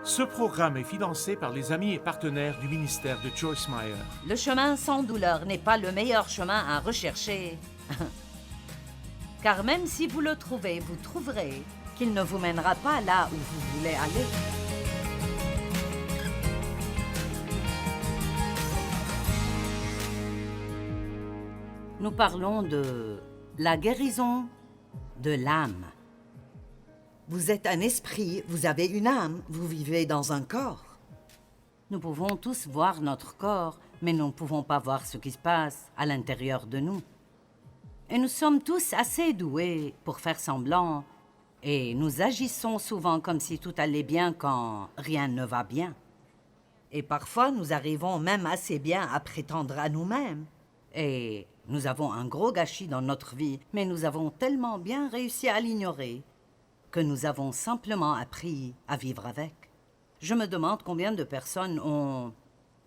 Ce programme est financé par les amis et partenaires du ministère de Joyce Meyer. Le chemin sans douleur n'est pas le meilleur chemin à rechercher. Car même si vous le trouvez, vous trouverez qu'il ne vous mènera pas là où vous voulez aller. Nous parlons de la guérison de l'âme. Vous êtes un esprit, vous avez une âme, vous vivez dans un corps. Nous pouvons tous voir notre corps, mais nous ne pouvons pas voir ce qui se passe à l'intérieur de nous. Et nous sommes tous assez doués pour faire semblant, et nous agissons souvent comme si tout allait bien quand rien ne va bien. Et parfois, nous arrivons même assez bien à prétendre à nous-mêmes. Et nous avons un gros gâchis dans notre vie, mais nous avons tellement bien réussi à l'ignorer que nous avons simplement appris à vivre avec. Je me demande combien de personnes ont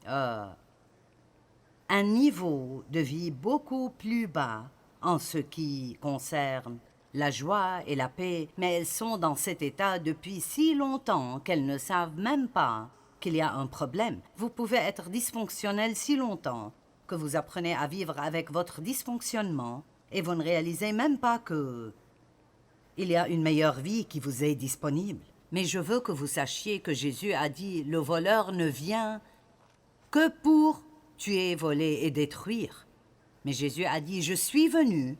un niveau de vie beaucoup plus bas en ce qui concerne la joie et la paix, mais elles sont dans cet état depuis si longtemps qu'elles ne savent même pas qu'il y a un problème. Vous pouvez être dysfonctionnel si longtemps que vous apprenez à vivre avec votre dysfonctionnement et vous ne réalisez même pas que il y a une meilleure vie qui vous est disponible. Mais je veux que vous sachiez que Jésus a dit « Le voleur ne vient que pour tuer, voler et détruire. » Mais Jésus a dit « Je suis venu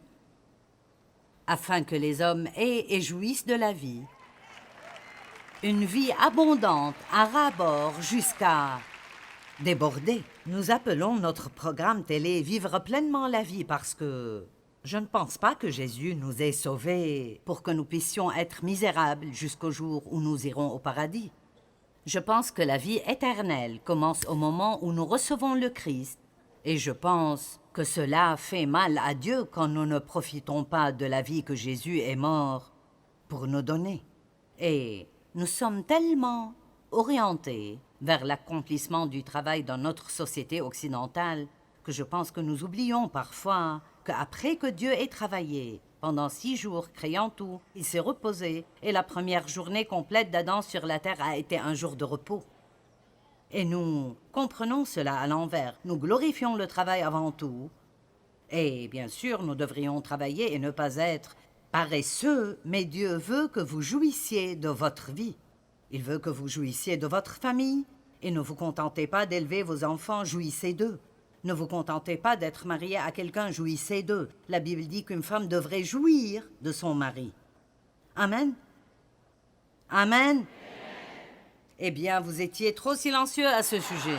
afin que les hommes aient et jouissent de la vie. Une vie abondante à ras-bord jusqu'à déborder. » Nous appelons notre programme télé « Vivre pleinement la vie » parce que je ne pense pas que Jésus nous ait sauvés pour que nous puissions être misérables jusqu'au jour où nous irons au paradis. Je pense que la vie éternelle commence au moment où nous recevons le Christ, et je pense que cela fait mal à Dieu quand nous ne profitons pas de la vie que Jésus est mort pour nous donner. Et nous sommes tellement orientés vers l'accomplissement du travail dans notre société occidentale que je pense que nous oublions parfois qu'après que Dieu ait travaillé pendant 6 jours créant tout, il s'est reposé et la première journée complète d'Adam sur la terre a été un jour de repos. Et nous comprenons cela à l'envers. Nous glorifions le travail avant tout. Et bien sûr, nous devrions travailler et ne pas être paresseux, mais Dieu veut que vous jouissiez de votre vie. Il veut que vous jouissiez de votre famille et ne vous contentez pas d'élever vos enfants, jouissez d'eux. Ne vous contentez pas d'être marié à quelqu'un, jouissez d'eux. La Bible dit qu'une femme devrait jouir de son mari. Amen? Amen? Eh bien, vous étiez trop silencieux à ce sujet.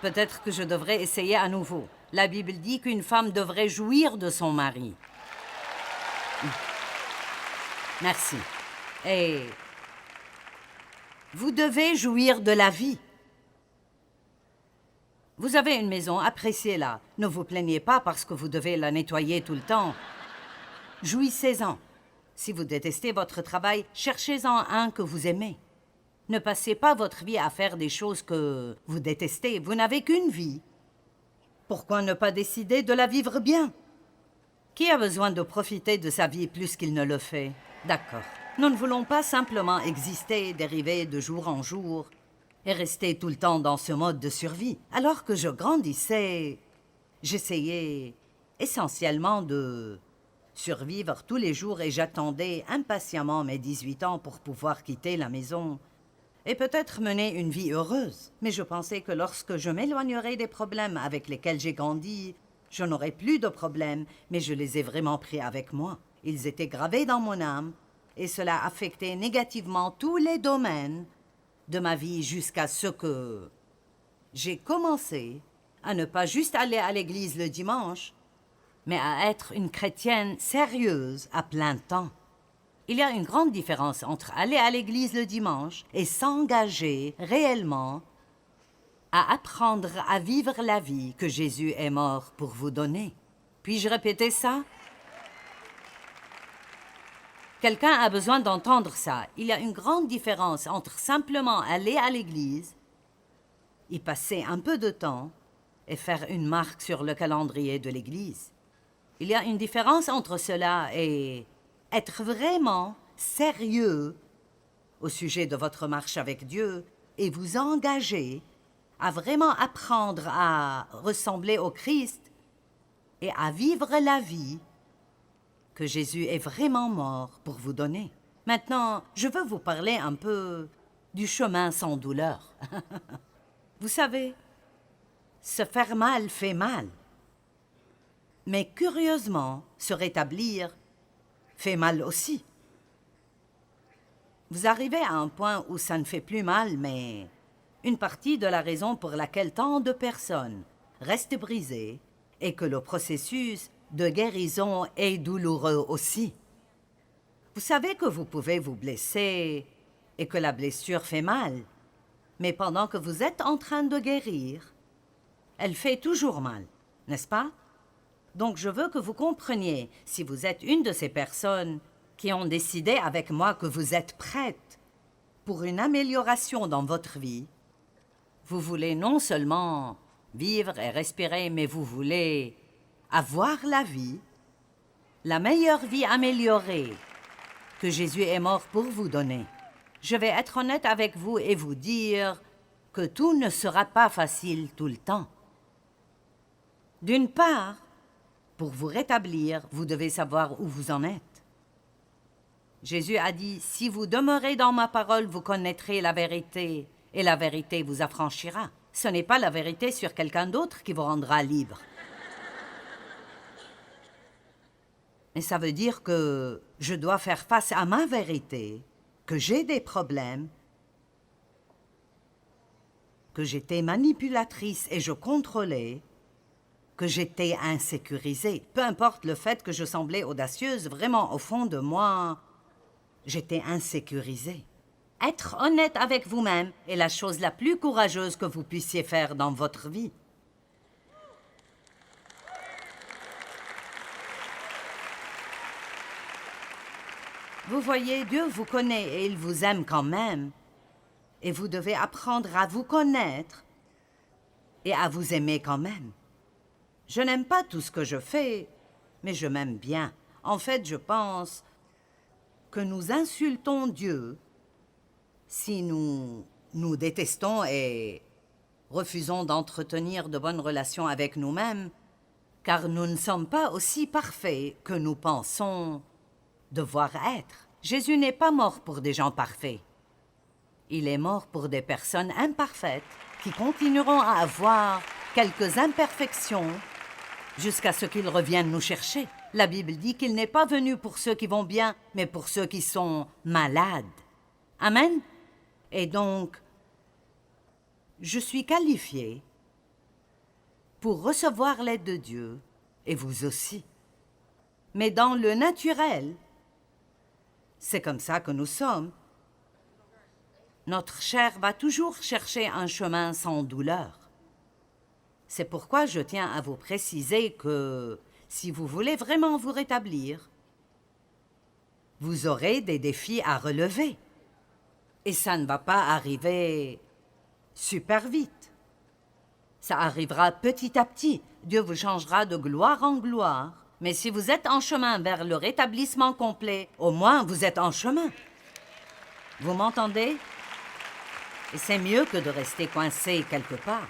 Peut-être que je devrais essayer à nouveau. La Bible dit qu'une femme devrait jouir de son mari. Merci. Et vous devez jouir de la vie. Vous avez une maison, appréciez-la. Ne vous plaignez pas parce que vous devez la nettoyer tout le temps. Jouissez-en. Si vous détestez votre travail, cherchez-en un que vous aimez. Ne passez pas votre vie à faire des choses que vous détestez. Vous n'avez qu'une vie. Pourquoi ne pas décider de la vivre bien? Qui a besoin de profiter de sa vie plus qu'il ne le fait? D'accord. Nous ne voulons pas simplement exister, dériver de jour en jour et rester tout le temps dans ce mode de survie. Alors que je grandissais, j'essayais essentiellement de survivre tous les jours et j'attendais impatiemment mes 18 ans pour pouvoir quitter la maison et peut-être mener une vie heureuse. Mais je pensais que lorsque je m'éloignerais des problèmes avec lesquels j'ai grandi, je n'aurais plus de problèmes, mais je les ai vraiment pris avec moi. Ils étaient gravés dans mon âme et cela affectait négativement tous les domaines de ma vie jusqu'à ce que j'ai commencé à ne pas juste aller à l'église le dimanche, mais à être une chrétienne sérieuse à plein temps. Il y a une grande différence entre aller à l'église le dimanche et s'engager réellement à apprendre à vivre la vie que Jésus est mort pour vous donner. Puis-je répéter ça? Quelqu'un a besoin d'entendre ça. Il y a une grande différence entre simplement aller à l'église, y passer un peu de temps et faire une marque sur le calendrier de l'église. Il y a une différence entre cela et être vraiment sérieux au sujet de votre marche avec Dieu et vous engager à vraiment apprendre à ressembler au Christ et à vivre la vie que Jésus est vraiment mort pour vous donner. Maintenant, je veux vous parler un peu du chemin sans douleur. Vous savez, se faire mal fait mal. Mais curieusement, se rétablir fait mal aussi. Vous arrivez à un point où ça ne fait plus mal, mais une partie de la raison pour laquelle tant de personnes restent brisées est que le processus de guérison est douloureux aussi. Vous savez que vous pouvez vous blesser et que la blessure fait mal, mais pendant que vous êtes en train de guérir, elle fait toujours mal, n'est-ce pas? Donc je veux que vous compreniez, si vous êtes une de ces personnes qui ont décidé avec moi que vous êtes prête pour une amélioration dans votre vie, vous voulez non seulement vivre et respirer, mais vous voulez avoir la vie, la meilleure vie améliorée que Jésus est mort pour vous donner. Je vais être honnête avec vous et vous dire que tout ne sera pas facile tout le temps. D'une part, pour vous rétablir, vous devez savoir où vous en êtes. Jésus a dit, « Si vous demeurez dans ma parole, vous connaîtrez la vérité, et la vérité vous affranchira. » Ce n'est pas la vérité sur quelqu'un d'autre qui vous rendra libre. Et ça veut dire que je dois faire face à ma vérité, que j'ai des problèmes, que j'étais manipulatrice et je contrôlais, que j'étais insécurisée. Peu importe le fait que je semblais audacieuse, vraiment au fond de moi, j'étais insécurisée. Être honnête avec vous-même est la chose la plus courageuse que vous puissiez faire dans votre vie. Vous voyez, Dieu vous connaît et il vous aime quand même. Et vous devez apprendre à vous connaître et à vous aimer quand même. Je n'aime pas tout ce que je fais, mais je m'aime bien. En fait, je pense que nous insultons Dieu si nous nous détestons et refusons d'entretenir de bonnes relations avec nous-mêmes, car nous ne sommes pas aussi parfaits que nous pensons devoir être. Jésus n'est pas mort pour des gens parfaits. Il est mort pour des personnes imparfaites qui continueront à avoir quelques imperfections jusqu'à ce qu'il revienne nous chercher. La Bible dit qu'il n'est pas venu pour ceux qui vont bien, mais pour ceux qui sont malades. Amen. Et donc, je suis qualifiée pour recevoir l'aide de Dieu, et vous aussi. Mais dans le naturel, c'est comme ça que nous sommes. Notre chair va toujours chercher un chemin sans douleur. C'est pourquoi je tiens à vous préciser que si vous voulez vraiment vous rétablir, vous aurez des défis à relever. Et ça ne va pas arriver super vite. Ça arrivera petit à petit. Dieu vous changera de gloire en gloire. Mais si vous êtes en chemin vers le rétablissement complet, au moins vous êtes en chemin. Vous m'entendez? Et c'est mieux que de rester coincé quelque part.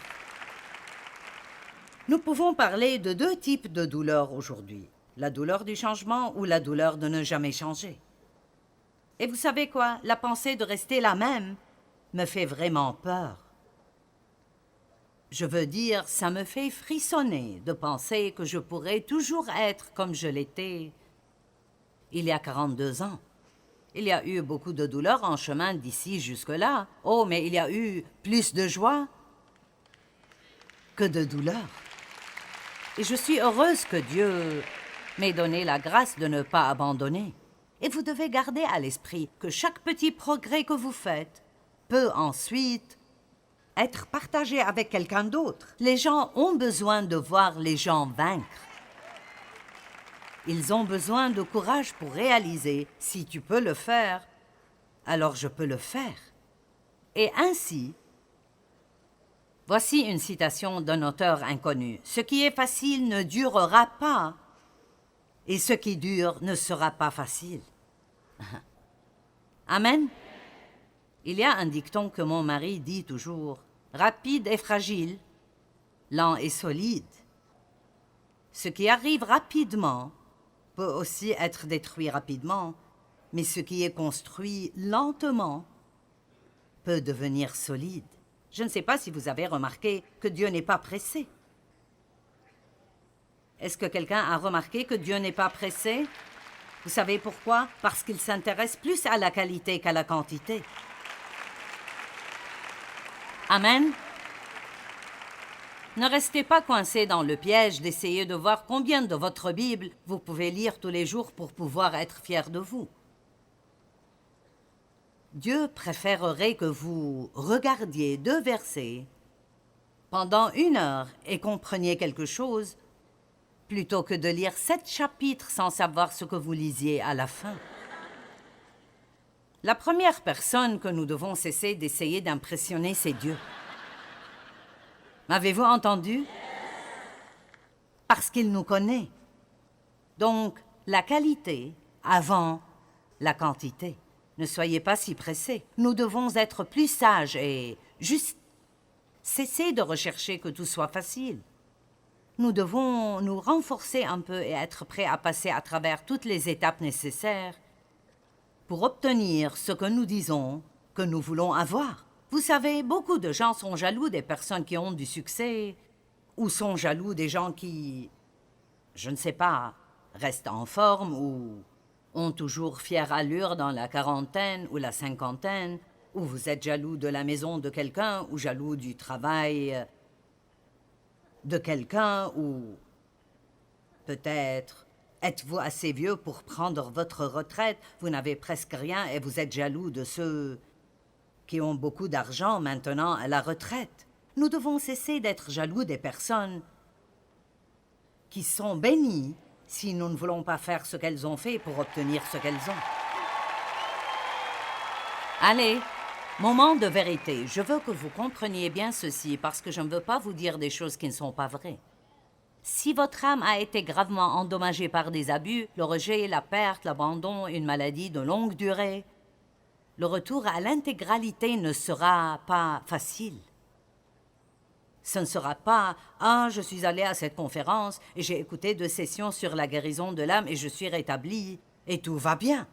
Nous pouvons parler de deux types de douleurs aujourd'hui. La douleur du changement ou la douleur de ne jamais changer. Et vous savez quoi? La pensée de rester la même me fait vraiment peur. Je veux dire, ça me fait frissonner de penser que je pourrais toujours être comme je l'étais il y a 42 ans. Il y a eu beaucoup de douleurs en chemin d'ici jusque-là. Oh, mais il y a eu plus de joie que de douleur. Et je suis heureuse que Dieu m'ait donné la grâce de ne pas abandonner. Et vous devez garder à l'esprit que chaque petit progrès que vous faites peut ensuite être partagé avec quelqu'un d'autre. Les gens ont besoin de voir les gens vaincre. Ils ont besoin de courage pour réaliser, si tu peux le faire, alors je peux le faire. Et ainsi, voici une citation d'un auteur inconnu. « Ce qui est facile ne durera pas, et ce qui dure ne sera pas facile. » Amen. Il y a un dicton que mon mari dit toujours. Rapide et fragile, lent et solide. Ce qui arrive rapidement peut aussi être détruit rapidement, mais ce qui est construit lentement peut devenir solide. Je ne sais pas si vous avez remarqué que Dieu n'est pas pressé. Est-ce que quelqu'un a remarqué que Dieu n'est pas pressé? Vous savez pourquoi? Parce qu'il s'intéresse plus à la qualité qu'à la quantité. Amen. Ne restez pas coincé dans le piège d'essayer de voir combien de votre Bible vous pouvez lire tous les jours pour pouvoir être fier de vous. Dieu préférerait que vous regardiez 2 versets pendant 1 heure et compreniez quelque chose plutôt que de lire 7 chapitres sans savoir ce que vous lisiez à la fin. La première personne que nous devons cesser d'essayer d'impressionner, c'est Dieu. M'avez-vous entendu? Parce qu'il nous connaît. Donc, la qualité avant la quantité. Ne soyez pas si pressés. Nous devons être plus sages et juste cesser de rechercher que tout soit facile. Nous devons nous renforcer un peu et être prêts à passer à travers toutes les étapes nécessaires pour obtenir ce que nous disons que nous voulons avoir. Vous savez, beaucoup de gens sont jaloux des personnes qui ont du succès ou sont jaloux des gens qui, je ne sais pas, restent en forme ou ont toujours fière allure dans la quarantaine ou la cinquantaine, ou vous êtes jaloux de la maison de quelqu'un ou jaloux du travail de quelqu'un ou peut-être êtes-vous assez vieux pour prendre votre retraite, vous n'avez presque rien et vous êtes jaloux de ceux qui ont beaucoup d'argent maintenant à la retraite. Nous devons cesser d'être jaloux des personnes qui sont bénies si nous ne voulons pas faire ce qu'elles ont fait pour obtenir ce qu'elles ont. Allez, moment de vérité. Je veux que vous compreniez bien ceci parce que je ne veux pas vous dire des choses qui ne sont pas vraies. Si votre âme a été gravement endommagée par des abus, le rejet, la perte, l'abandon, une maladie de longue durée, le retour à l'intégralité ne sera pas facile. Ce ne sera pas « Ah, je suis allé à cette conférence et j'ai écouté 2 sessions sur la guérison de l'âme et je suis rétabli et tout va bien. »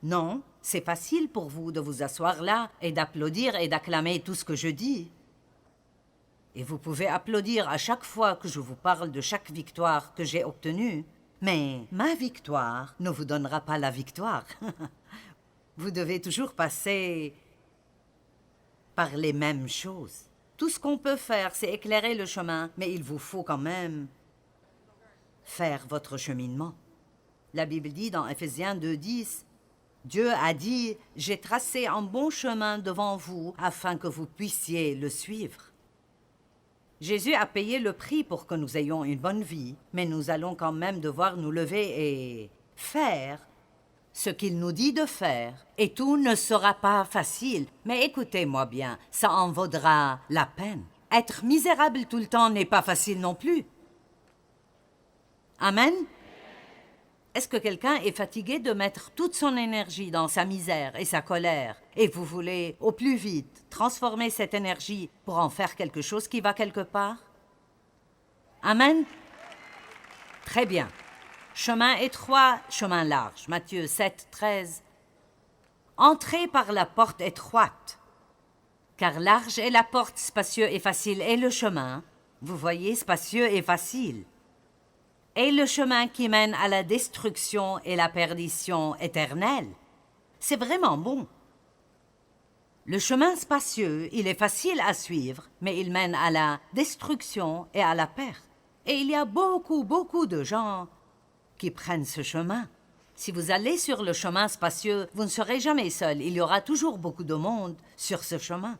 Non, c'est facile pour vous de vous asseoir là et d'applaudir et d'acclamer tout ce que je dis. Et vous pouvez applaudir à chaque fois que je vous parle de chaque victoire que j'ai obtenue. Mais ma victoire ne vous donnera pas la victoire. Vous devez toujours passer par les mêmes choses. Tout ce qu'on peut faire, c'est éclairer le chemin, mais il vous faut quand même faire votre cheminement. La Bible dit dans Éphésiens 2:10, Dieu a dit « J'ai tracé un bon chemin devant vous afin que vous puissiez le suivre. » Jésus a payé le prix pour que nous ayons une bonne vie, mais nous allons quand même devoir nous lever et faire ce qu'il nous dit de faire, et tout ne sera pas facile. Mais écoutez-moi bien, ça en vaudra la peine. Être misérable tout le temps n'est pas facile non plus. Amen? Est-ce que quelqu'un est fatigué de mettre toute son énergie dans sa misère et sa colère, et vous voulez, au plus vite, transformer cette énergie pour en faire quelque chose qui va quelque part? Amen? Très bien. Chemin étroit, chemin large. Matthieu 7:13. Entrez par la porte étroite, car large est la porte, spacieux et facile est le chemin. Vous voyez, spacieux et facile. Et le chemin qui mène à la destruction et la perdition éternelle. C'est vraiment bon. Le chemin spacieux, il est facile à suivre, mais il mène à la destruction et à la perte. Et il y a beaucoup de gens qui prennent ce chemin. Si vous allez sur le chemin spacieux, vous ne serez jamais seul. Il y aura toujours beaucoup de monde sur ce chemin.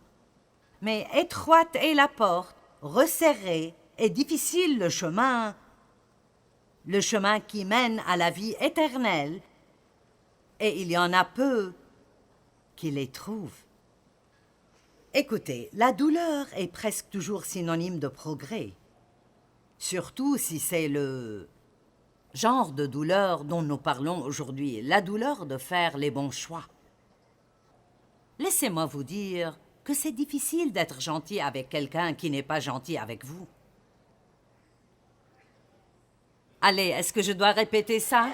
Mais étroite est la porte, resserrée et difficile le chemin qui mène à la vie éternelle, et il y en a peu qui les trouvent. Écoutez, la douleur est presque toujours synonyme de progrès, surtout si c'est le genre de douleur dont nous parlons aujourd'hui, la douleur de faire les bons choix. Laissez Laissez-moi vous dire que c'est difficile d'être gentil avec quelqu'un qui n'est pas gentil avec vous. Allez, est-ce que je dois répéter ça?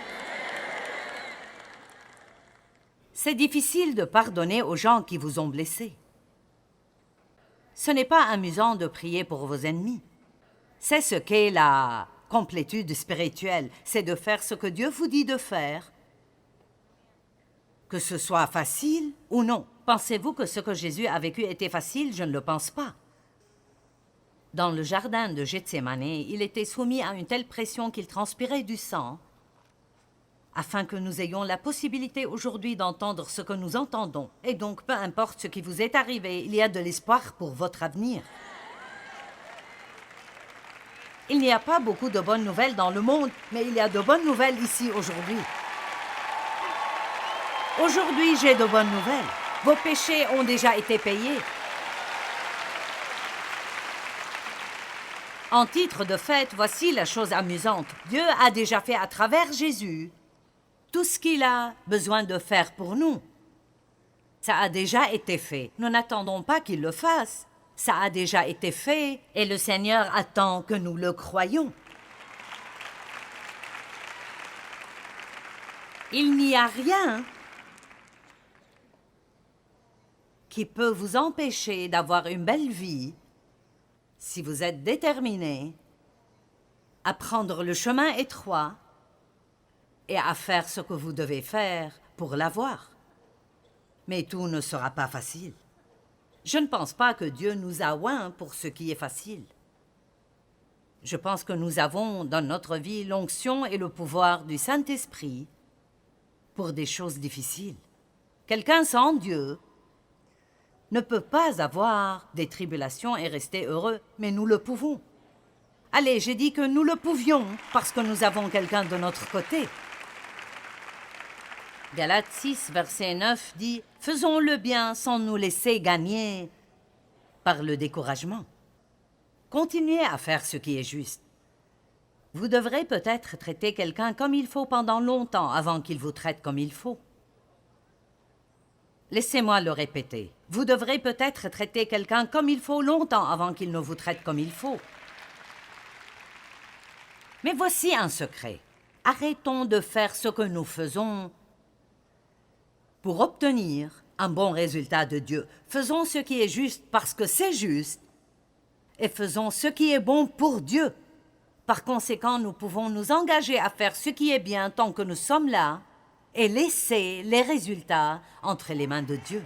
C'est difficile de pardonner aux gens qui vous ont blessé. Ce n'est pas amusant de prier pour vos ennemis. C'est ce qu'est la complétude spirituelle, c'est de faire ce que Dieu vous dit de faire. Que ce soit facile ou non. Pensez-vous que ce que Jésus a vécu était facile? Je ne le pense pas. Dans le jardin de Gethsémane, il était soumis à une telle pression qu'il transpirait du sang, afin que nous ayons la possibilité aujourd'hui d'entendre ce que nous entendons. Et donc, peu importe ce qui vous est arrivé, il y a de l'espoir pour votre avenir. Il n'y a pas beaucoup de bonnes nouvelles dans le monde, mais il y a de bonnes nouvelles ici aujourd'hui. Aujourd'hui, j'ai de bonnes nouvelles. Vos péchés ont déjà été payés. En titre de fête, voici la chose amusante. Dieu a déjà fait à travers Jésus tout ce qu'il a besoin de faire pour nous. Ça a déjà été fait. Nous n'attendons pas qu'il le fasse. Ça a déjà été fait et le Seigneur attend que nous le croyions. Il n'y a rien qui peut vous empêcher d'avoir une belle vie si vous êtes déterminé à prendre le chemin étroit et à faire ce que vous devez faire pour l'avoir. Mais tout ne sera pas facile. Je ne pense pas que Dieu nous a oints pour ce qui est facile. Je pense que nous avons dans notre vie l'onction et le pouvoir du Saint-Esprit pour des choses difficiles. Quelqu'un sans Dieu ne peut pas avoir des tribulations et rester heureux, mais nous le pouvons. Allez, j'ai dit que nous le pouvions parce que nous avons quelqu'un de notre côté. Galates 6, verset 9 dit « Faisons le bien sans nous laisser gagner par le découragement. Continuez à faire ce qui est juste. Vous devrez peut-être traiter quelqu'un comme il faut pendant longtemps avant qu'il vous traite comme il faut. Laissez-moi le répéter. Vous devrez peut-être traiter quelqu'un comme il faut longtemps avant qu'il ne vous traite comme il faut. Mais voici un secret. Arrêtons de faire ce que nous faisons pour obtenir un bon résultat de Dieu. Faisons ce qui est juste parce que c'est juste et faisons ce qui est bon pour Dieu. Par conséquent, nous pouvons nous engager à faire ce qui est bien tant que nous sommes là et laisser les résultats entre les mains de Dieu.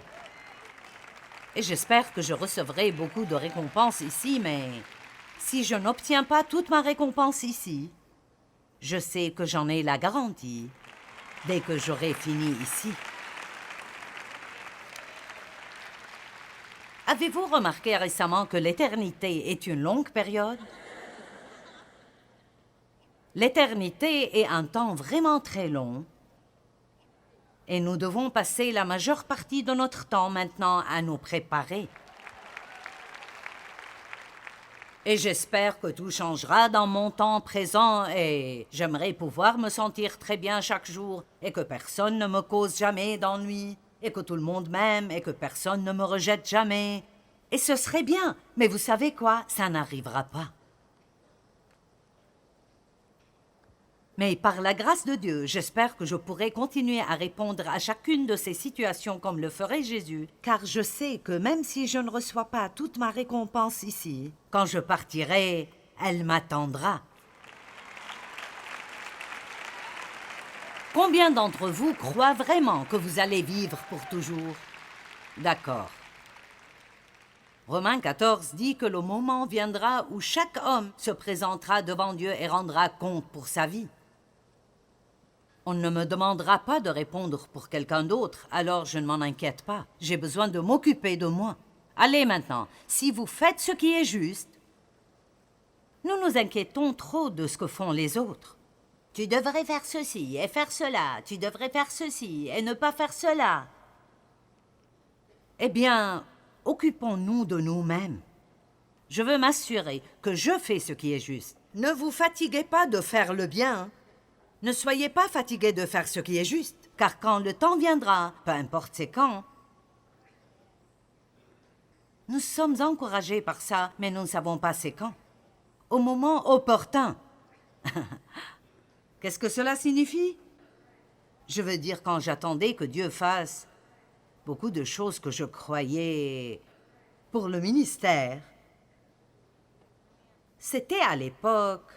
Et j'espère que je recevrai beaucoup de récompenses ici, mais si je n'obtiens pas toute ma récompense ici, je sais que j'en ai la garantie dès que j'aurai fini ici. Avez-vous remarqué récemment que l'éternité est une longue période? L'éternité est un temps vraiment très long et nous devons passer la majeure partie de notre temps maintenant à nous préparer. Et j'espère que tout changera dans mon temps présent et j'aimerais pouvoir me sentir très bien chaque jour et que personne ne me cause jamais d'ennui et que tout le monde m'aime et que personne ne me rejette jamais. Et ce serait bien, mais vous savez quoi? Ça n'arrivera pas. Mais par la grâce de Dieu, j'espère que je pourrai continuer à répondre à chacune de ces situations comme le ferait Jésus, car je sais que même si je ne reçois pas toute ma récompense ici, quand je partirai, elle m'attendra. Combien d'entre vous croient vraiment que vous allez vivre pour toujours? D'accord. Romains 14 dit que le moment viendra où chaque homme se présentera devant Dieu et rendra compte pour sa vie. On ne me demandera pas de répondre pour quelqu'un d'autre, alors je ne m'en inquiète pas. J'ai besoin de m'occuper de moi. Allez maintenant, si vous faites ce qui est juste, nous nous inquiétons trop de ce que font les autres. Tu devrais faire ceci et faire cela, tu devrais faire ceci et ne pas faire cela. Eh bien, occupons-nous de nous-mêmes. Je veux m'assurer que je fais ce qui est juste. Ne vous fatiguez pas de faire le bien. Ne soyez pas fatigués de faire ce qui est juste, car quand le temps viendra, peu importe c'est quand, Nous sommes encouragés par ça, mais nous ne savons pas c'est quand. Au moment opportun. Qu'est-ce que cela signifie? Je veux dire, quand j'attendais que Dieu fasse beaucoup de choses que je croyais pour le ministère. C'était à l'époque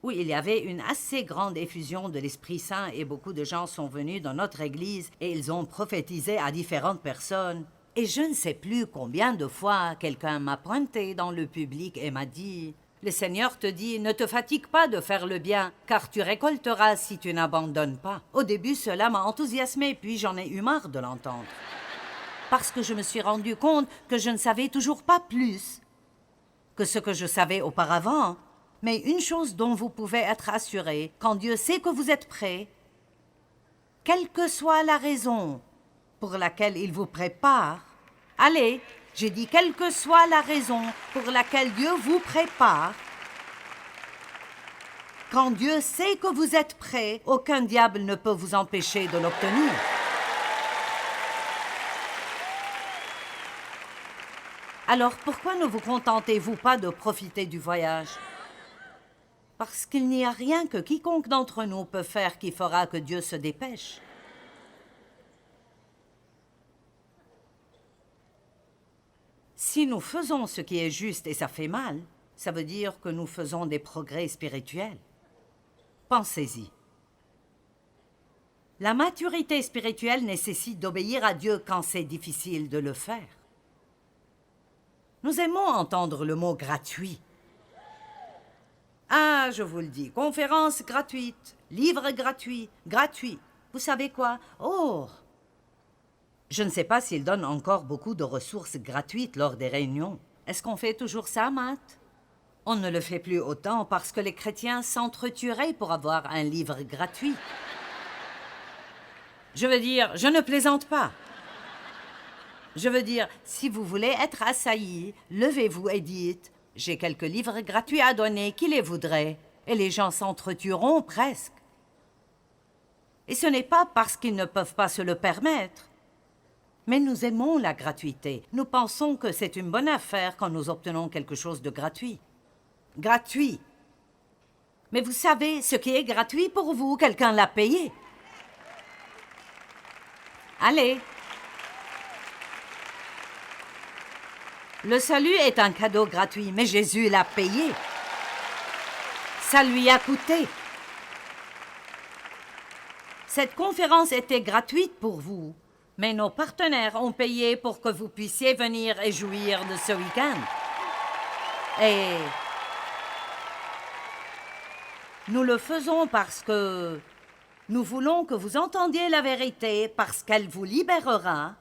où il y avait une assez grande effusion de l'Esprit Saint et beaucoup de gens sont venus dans notre église et ils ont prophétisé à différentes personnes. Et je ne sais plus combien de fois quelqu'un m'a pointé dans le public et m'a dit « Le Seigneur te dit, ne te fatigue pas de faire le bien, car tu récolteras si tu n'abandonnes pas. » Au début, cela m'a enthousiasmé, puis j'en ai eu marre de l'entendre. Parce que je me suis rendu compte que je ne savais toujours pas plus que ce que je savais auparavant. Mais une chose dont vous pouvez être assuré, quand Dieu sait que vous êtes prêt, quelle que soit la raison pour laquelle il vous prépare, allez, j'ai dit quelle que soit la raison pour laquelle Dieu vous prépare, quand Dieu sait que vous êtes prêt, aucun diable ne peut vous empêcher de l'obtenir. Alors pourquoi ne vous contentez-vous pas de profiter du voyage? Parce qu'il n'y a rien que quiconque d'entre nous peut faire qui fera que Dieu se dépêche. Si nous faisons ce qui est juste et ça fait mal, ça veut dire que nous faisons des progrès spirituels. Pensez-y. La maturité spirituelle nécessite d'obéir à Dieu quand c'est difficile de le faire. Nous aimons entendre le mot « gratuit ». Ah, je vous le dis, conférence gratuite, livre gratuit, gratuit. Vous savez quoi? Oh! Je ne sais pas s'il donne encore beaucoup de ressources gratuites lors des réunions. Est-ce qu'on fait toujours ça, Matt? On ne le fait plus autant parce que les chrétiens s'entretueraient pour avoir un livre gratuit. Je veux dire, je ne plaisante pas. Je veux dire, si vous voulez être assaillis, levez-vous et dites « J'ai quelques livres gratuits à donner, qui les voudrait ?» Et les gens s'entretueront presque. Et ce n'est pas parce qu'ils ne peuvent pas se le permettre. Mais nous aimons la gratuité. Nous pensons que c'est une bonne affaire quand nous obtenons quelque chose de gratuit. Gratuit. Mais vous savez, ce qui est gratuit pour vous, quelqu'un l'a payé. Allez. Le salut est un cadeau gratuit, mais Jésus l'a payé. Ça lui a coûté. Cette conférence était gratuite pour vous, mais nos partenaires ont payé pour que vous puissiez venir et jouir de ce week-end. Et nous le faisons parce que nous voulons que vous entendiez la vérité, parce qu'elle vous libérera.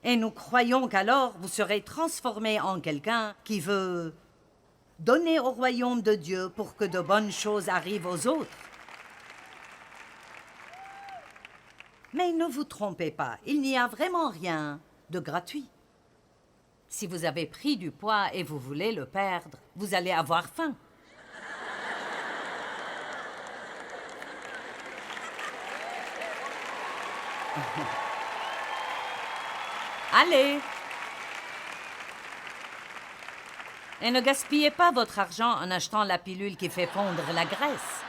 Et nous croyons qu'alors vous serez transformé en quelqu'un qui veut donner au royaume de Dieu pour que de bonnes choses arrivent aux autres. Mais ne vous trompez pas, il n'y a vraiment rien de gratuit. Si vous avez pris du poids et vous voulez le perdre, vous allez avoir faim. Allez! Et ne gaspillez pas votre argent en achetant la pilule qui fait fondre la graisse.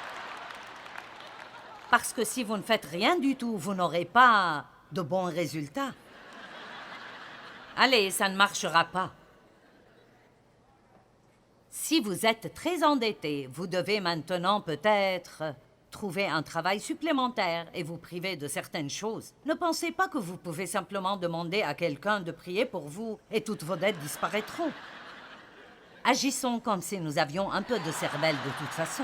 Parce que si vous ne faites rien du tout, vous n'aurez pas de bons résultats. Allez, ça ne marchera pas. Si vous êtes très endetté, vous devez maintenant peut-être trouver un travail supplémentaire et vous priver de certaines choses. Ne pensez pas que vous pouvez simplement demander à quelqu'un de prier pour vous et toutes vos dettes disparaîtront. Agissons comme si nous avions un peu de cervelle de toute façon.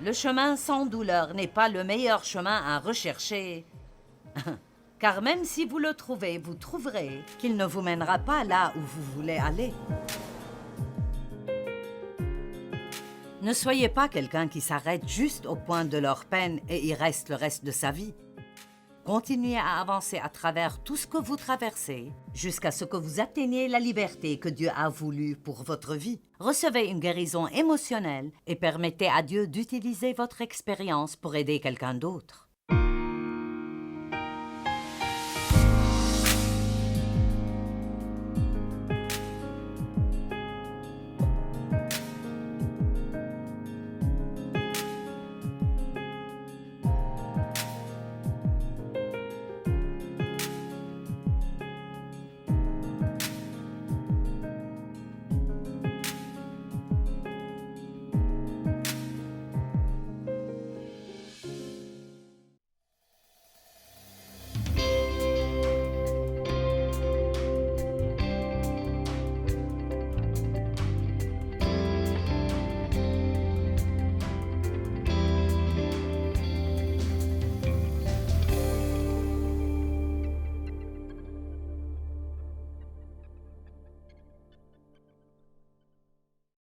Le chemin sans douleur n'est pas le meilleur chemin à rechercher. Car même si vous le trouvez, vous trouverez qu'il ne vous mènera pas là où vous voulez aller. Ne soyez pas quelqu'un qui s'arrête juste au point de leur peine et y reste le reste de sa vie. Continuez à avancer à travers tout ce que vous traversez jusqu'à ce que vous atteigniez la liberté que Dieu a voulu pour votre vie. Recevez une guérison émotionnelle et permettez à Dieu d'utiliser votre expérience pour aider quelqu'un d'autre.